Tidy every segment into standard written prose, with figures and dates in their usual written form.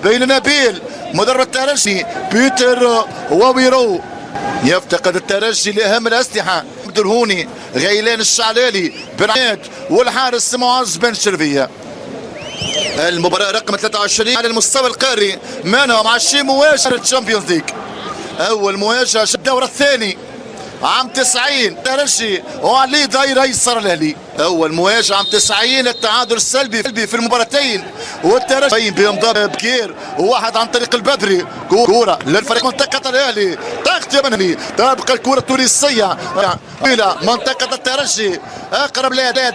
بين نبيل مدرب الترجي بيتر وويرو. يفتقد الترجي لاهم الاسلحه. عبد الهوني، غيلان الشعلالي، بن عماد والحارس معز بن شرفيه. المباراه رقم 23 على المستوى القاري، منهم 20 مواجهه للتشامبيونز ليج. اول مواجهه الدوره الثاني عام 90 ترجي وعلي دايره يسر الاهلي. اول مواجهه عام 90 التعادل السلبي في المباراتين، والترجي بهم ضرب بكير وواحد عن طريق البدري. كوره للفريق منطقه الاهلي، ضغط يمني، تبقى الكره التونسيه الى منطقه الترجي اقرب لاعداد.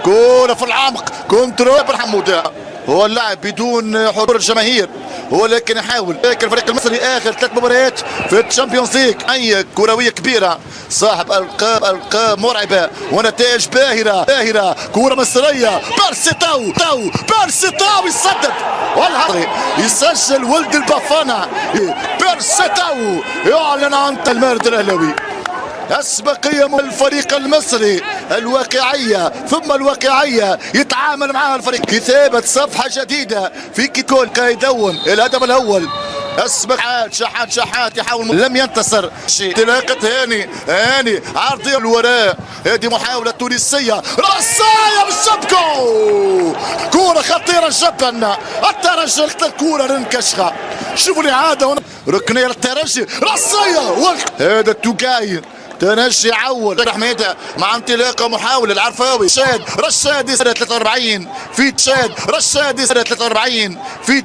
كوره في العمق، كنترول بن حموده، هو اللاعب بدون حضور الجماهير ولكن يحاول. لكن الفريق المصري اخر 3 مباريات في الشامبيونز ليج، اي كرويه كبيره، صاحب القاب مرعبه ونتائج باهره. كوره مصريه، بيرسي تاو يسدد والهضري يسجل ولد البافانا. بيرسي تاو يعلن عن المارد الاهلاوي. أسبقية من الفريق المصري، الواقعية ثم الواقعية يتعامل معها الفريق. كتابة صفحة جديدة في كيكول كي يدون الهدف الأول. أسبق شحات يحاول، لم ينتصر. انطلاقة هاني عرضية الوراء، هذه محاولة تونسية، رأسية بالشبكة، كورة خطيرة جدا. الترجي الكورة رنكشخة، شوفوا الإعادة ركنية للترجي، رأسية هذا التوكاي. تنجي عول حميده مع انطلاقه محاوله العرفاوي. رشاد 43 في تشاد، رشاد 43 في